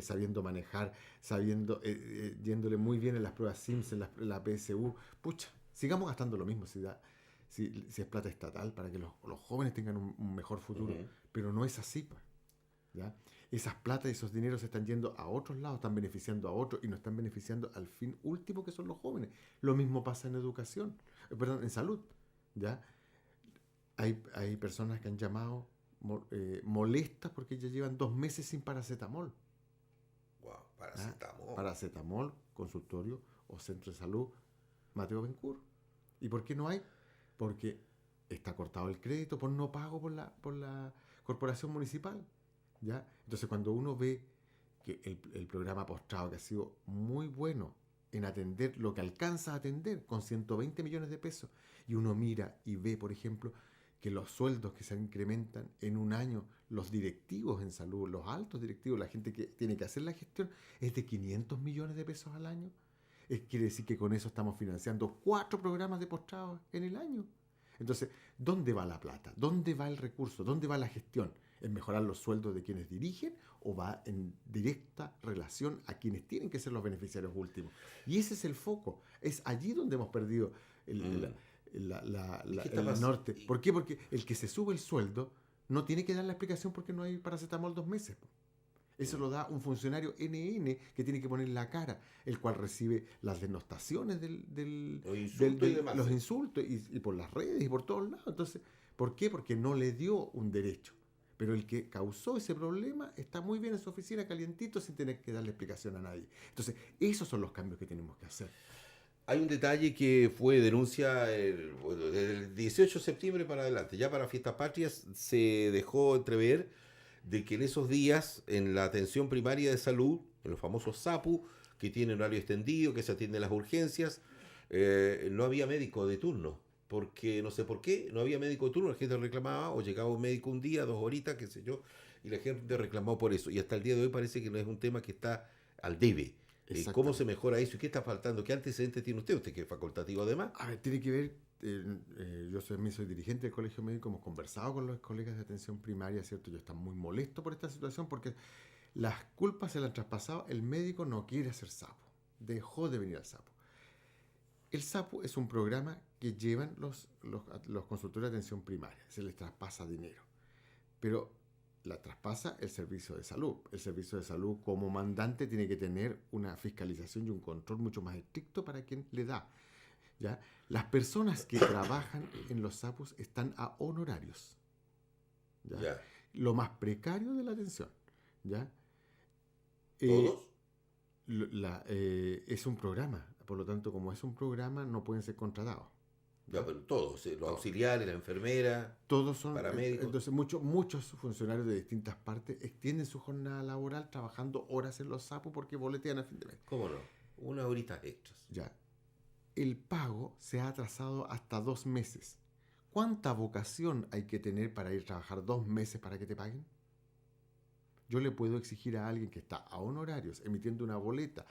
[SPEAKER 2] sabiendo manejar, yéndole muy bien en las pruebas SIMS, en la PSU, pucha, sigamos gastando lo mismo si es plata estatal para que los jóvenes tengan un mejor futuro. Pero no es así, pues, ¿ya? Esas plata y esos dineros se están yendo a otros lados, están beneficiando a otros y no están beneficiando al fin último, que son los jóvenes. Lo mismo pasa en educación, en salud, ¿ya? Hay personas que han llamado molestas porque ya llevan 2 meses sin paracetamol.
[SPEAKER 1] Wow, paracetamol.
[SPEAKER 2] ¿Ah? Paracetamol, consultorio o centro de salud Mateo Bencur. ¿Y por qué no hay? Porque está cortado el crédito por no pago por la corporación municipal, ¿ya? Entonces, cuando uno ve que el programa Postrado, que ha sido muy bueno en atender lo que alcanza a atender con 120 millones de pesos, y uno mira y ve, por ejemplo, que los sueldos que se incrementan en un año, los directivos en salud, los altos directivos, la gente que tiene que hacer la gestión, es de 500 millones de pesos al año. Quiere decir que con eso estamos financiando 4 programas de Postrado en el año. Entonces, ¿dónde va la plata? ¿Dónde va el recurso? ¿Dónde va la gestión? ¿En mejorar los sueldos de quienes dirigen o va en directa relación a quienes tienen que ser los beneficiarios últimos? Y ese es el foco. Es allí donde hemos perdido el norte. ¿Por qué? Porque el que se sube el sueldo no tiene que dar la explicación porque no hay paracetamol 2 meses. Eso lo da un funcionario NN que tiene que poner la cara, el cual recibe las denostaciones los insultos y por las redes y por todos lados. Entonces, ¿por qué? Porque no le dio un derecho. Pero el que causó ese problema está muy bien en su oficina, calientito, sin tener que darle explicación a nadie. Entonces, esos son los cambios que tenemos que hacer.
[SPEAKER 1] Hay un detalle que fue denuncia del 18 de septiembre para adelante. Ya para Fiestas Patrias se dejó entrever de que en esos días, en la atención primaria de salud, en los famosos SAPU, que tienen horario extendido, que se atienden las urgencias, no había médico de turno. Porque no sé por qué, no había médico de turno, la gente reclamaba, o llegaba un médico un día, 2 horitas, qué sé yo, y la gente reclamó por eso. Y hasta el día de hoy parece que no es un tema que está al debe. ¿Cómo se mejora eso? ¿Y qué está faltando? ¿Qué antecedentes tiene usted que es facultativo además?
[SPEAKER 2] A ver, tiene que ver, yo soy dirigente del Colegio Médico, hemos conversado con los colegas de atención primaria, ¿cierto? Yo estoy muy molesto por esta situación porque las culpas se las han traspasado, el médico no quiere hacer SAPU, dejó de venir al SAPU. El SAPU es un programa que llevan los consultores de atención primaria, se les traspasa dinero, pero la traspasa el servicio de salud. El servicio de salud como mandante tiene que tener una fiscalización y un control mucho más estricto para quien le da, ¿ya? Las personas que trabajan en los SAPUs están a honorarios, ¿ya?
[SPEAKER 1] Ya.
[SPEAKER 2] Lo más precario de la atención, ¿ya?
[SPEAKER 1] ¿Todos?
[SPEAKER 2] Es un programa, por lo tanto, como es un programa, no pueden ser contratados.
[SPEAKER 1] Ya, pero todos, los auxiliares, la enfermera,
[SPEAKER 2] todos son
[SPEAKER 1] paramédicos.
[SPEAKER 2] Entonces, muchos funcionarios de distintas partes extienden su jornada laboral trabajando horas en los SAPU porque boletean a fin de mes.
[SPEAKER 1] ¿Cómo no? Unas horitas extras.
[SPEAKER 2] Ya. El pago se ha atrasado hasta 2 meses. ¿Cuánta vocación hay que tener para ir a trabajar 2 meses para que te paguen? Yo le puedo exigir a alguien que está a honorarios, emitiendo una boleta,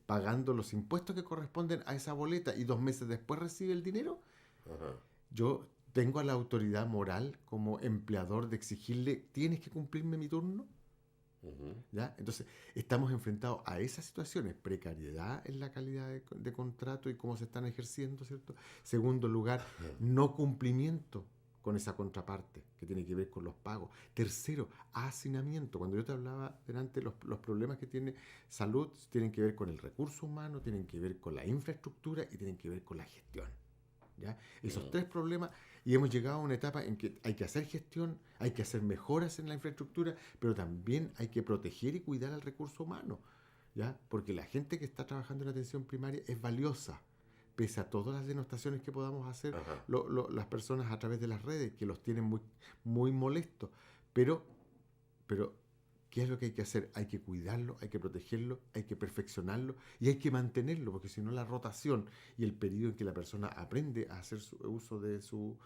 [SPEAKER 2] pagando los impuestos que corresponden a esa boleta y 2 meses después recibe el dinero.
[SPEAKER 1] Ajá.
[SPEAKER 2] Yo tengo a la autoridad moral como empleador de exigirle, ¿tienes que cumplirme mi turno? ¿Ya? Entonces, estamos enfrentados a esas situaciones, precariedad en la calidad de contrato y cómo se están ejerciendo, ¿cierto? Segundo lugar, no cumplimiento con esa contraparte que tiene que ver con los pagos. Tercero, hacinamiento. Cuando yo te hablaba delante, los problemas que tiene salud tienen que ver con el recurso humano, tienen que ver con la infraestructura y tienen que ver con la gestión. ¿Ya? Esos 3 problemas, y hemos llegado a una etapa en que hay que hacer gestión, hay que hacer mejoras en la infraestructura, pero también hay que proteger y cuidar al recurso humano, ¿ya? Porque la gente que está trabajando en atención primaria es valiosa, pese a todas las denostaciones que podamos hacer las personas a través de las redes, que los tienen muy, muy molestos, pero ¿qué es lo que hay que hacer? Hay que cuidarlo, hay que protegerlo, hay que perfeccionarlo y hay que mantenerlo, porque si no la rotación y el periodo en que la persona aprende a hacer uso de su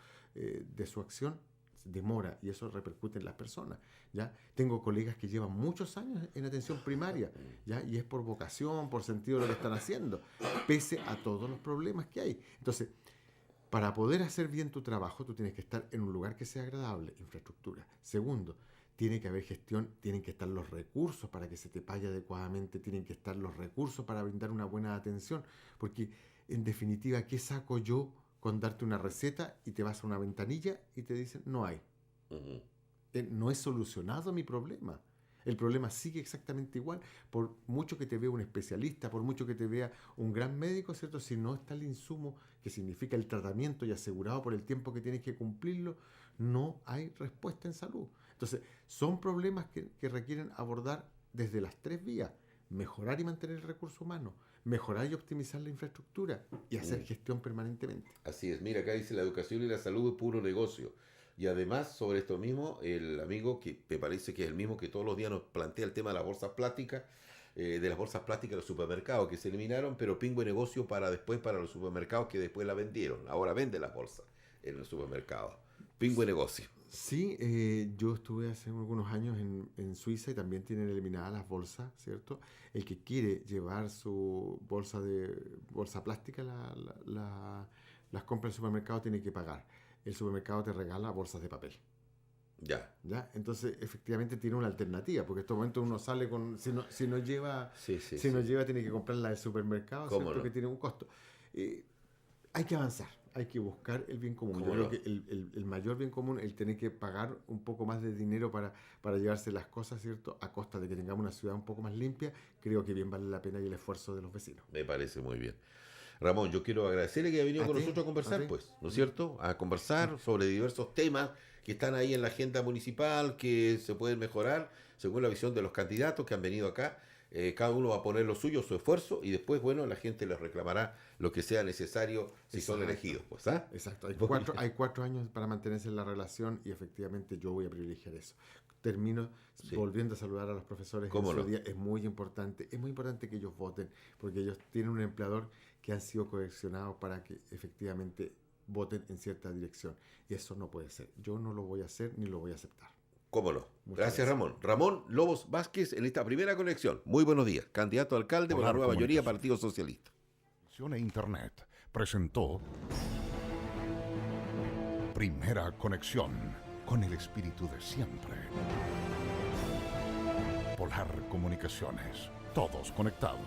[SPEAKER 2] acción demora y eso repercute en las personas, ¿ya? Tengo colegas que llevan muchos años en atención primaria, ¿ya? Y es por vocación, por sentido de lo que están haciendo, pese a todos los problemas que hay. Entonces, para poder hacer bien tu trabajo, tú tienes que estar en un lugar que sea agradable, infraestructura. Segundo, tiene que haber gestión, tienen que estar los recursos para que se te pague adecuadamente, tienen que estar los recursos para brindar una buena atención, porque en definitiva, ¿qué saco yo con darte una receta y te vas a una ventanilla y te dicen no hay? No he solucionado mi problema. El problema sigue exactamente igual, por mucho que te vea un especialista, por mucho que te vea un gran médico, ¿cierto? Si no está el insumo, que significa el tratamiento y asegurado por el tiempo que tienes que cumplirlo, no hay respuesta en salud. Entonces, son problemas que requieren abordar desde las 3 vías. Mejorar y mantener el recurso humano, mejorar y optimizar la infraestructura y hacer gestión permanentemente.
[SPEAKER 1] Así es. Mira, acá dice la educación y la salud es puro negocio. Y además, sobre esto mismo, el amigo, que me parece que es el mismo que todos los días nos plantea el tema de las bolsas plásticas, de las bolsas plásticas de los supermercados que se eliminaron, pero pingo de negocio para los supermercados que después la vendieron. Ahora venden las bolsas en el supermercado. Pingo de negocio.
[SPEAKER 2] Sí, yo estuve hace algunos años en Suiza y también tienen eliminadas las bolsas, ¿cierto? El que quiere llevar su bolsa plástica, las compras en el supermercado tiene que pagar. El supermercado te regala bolsas de papel.
[SPEAKER 1] Ya.
[SPEAKER 2] Entonces, efectivamente tiene una alternativa, porque en este momento uno sale con... Si no lleva, no lleva, tiene que comprarla del supermercado, ¿cierto?
[SPEAKER 1] No?
[SPEAKER 2] Que tiene un costo. Hay que avanzar, hay que buscar el bien común. Yo creo que el mayor bien común, el tener que pagar un poco más de dinero para llevarse las cosas, ¿cierto? A costa de que tengamos una ciudad un poco más limpia, creo que bien vale la pena y el esfuerzo de los vecinos.
[SPEAKER 1] Me parece muy bien. Ramón, yo quiero agradecerle que haya venido con nosotros a conversar, pues, ¿no es cierto? A conversar sobre diversos temas que están ahí en la agenda municipal, que se pueden mejorar según la visión de los candidatos que han venido acá. Cada uno va a poner lo suyo, su esfuerzo, y después, bueno, la gente les reclamará lo que sea necesario si son elegidos, pues, ¿ah?
[SPEAKER 2] Exacto. Hay 4 años para mantenerse en la relación y efectivamente yo voy a privilegiar eso. Termino volviendo a saludar a los profesores.
[SPEAKER 1] ¿Cómo no?
[SPEAKER 2] Día. Es muy importante que ellos voten, porque ellos tienen un empleador que han sido coaccionados para que efectivamente voten en cierta dirección. Y eso no puede ser. Yo no lo voy a hacer ni lo voy a aceptar.
[SPEAKER 1] ¿Cómo no? Gracias, Ramón. Ramón Lobos Vázquez en esta primera conexión. Muy buenos días. Candidato a alcalde por la nueva mayoría, Partido Socialista.
[SPEAKER 3] Internet presentó Primera Conexión con el espíritu de siempre. Polar Comunicaciones. Todos conectados.